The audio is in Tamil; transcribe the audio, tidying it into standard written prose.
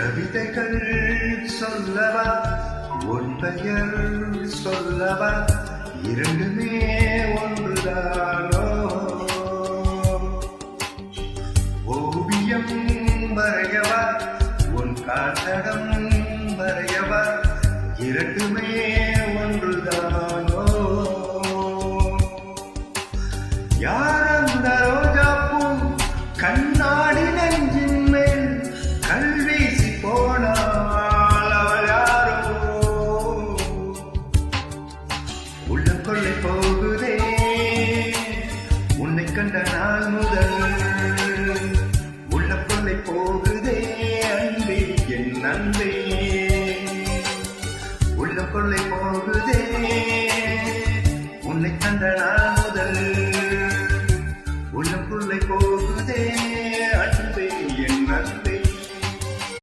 கவிதைகள் சொல்லவா உன் பெயர் சொல்லவா இரண்டுமே ஒன்றுதானோ ஓவியம் வரையவா உன் காட்டடம் வரையவா இரண்டுமே ஒன்றுதானோ யார் அந்த ரோஜாப்பூ கண்ணாடி நெஞ்சின் மேல் கல்வீசி போனாள் அவள் யாரோ உள்ளம் கொள்ளை போகுதே உன்னை கண்ட நாள் முதல் உள்ளம் கொள்ளை போகுதே அன்பே என் அன்பே உள்ளம் கொள்ளை போகுதே உன்னை கண்ட நாள்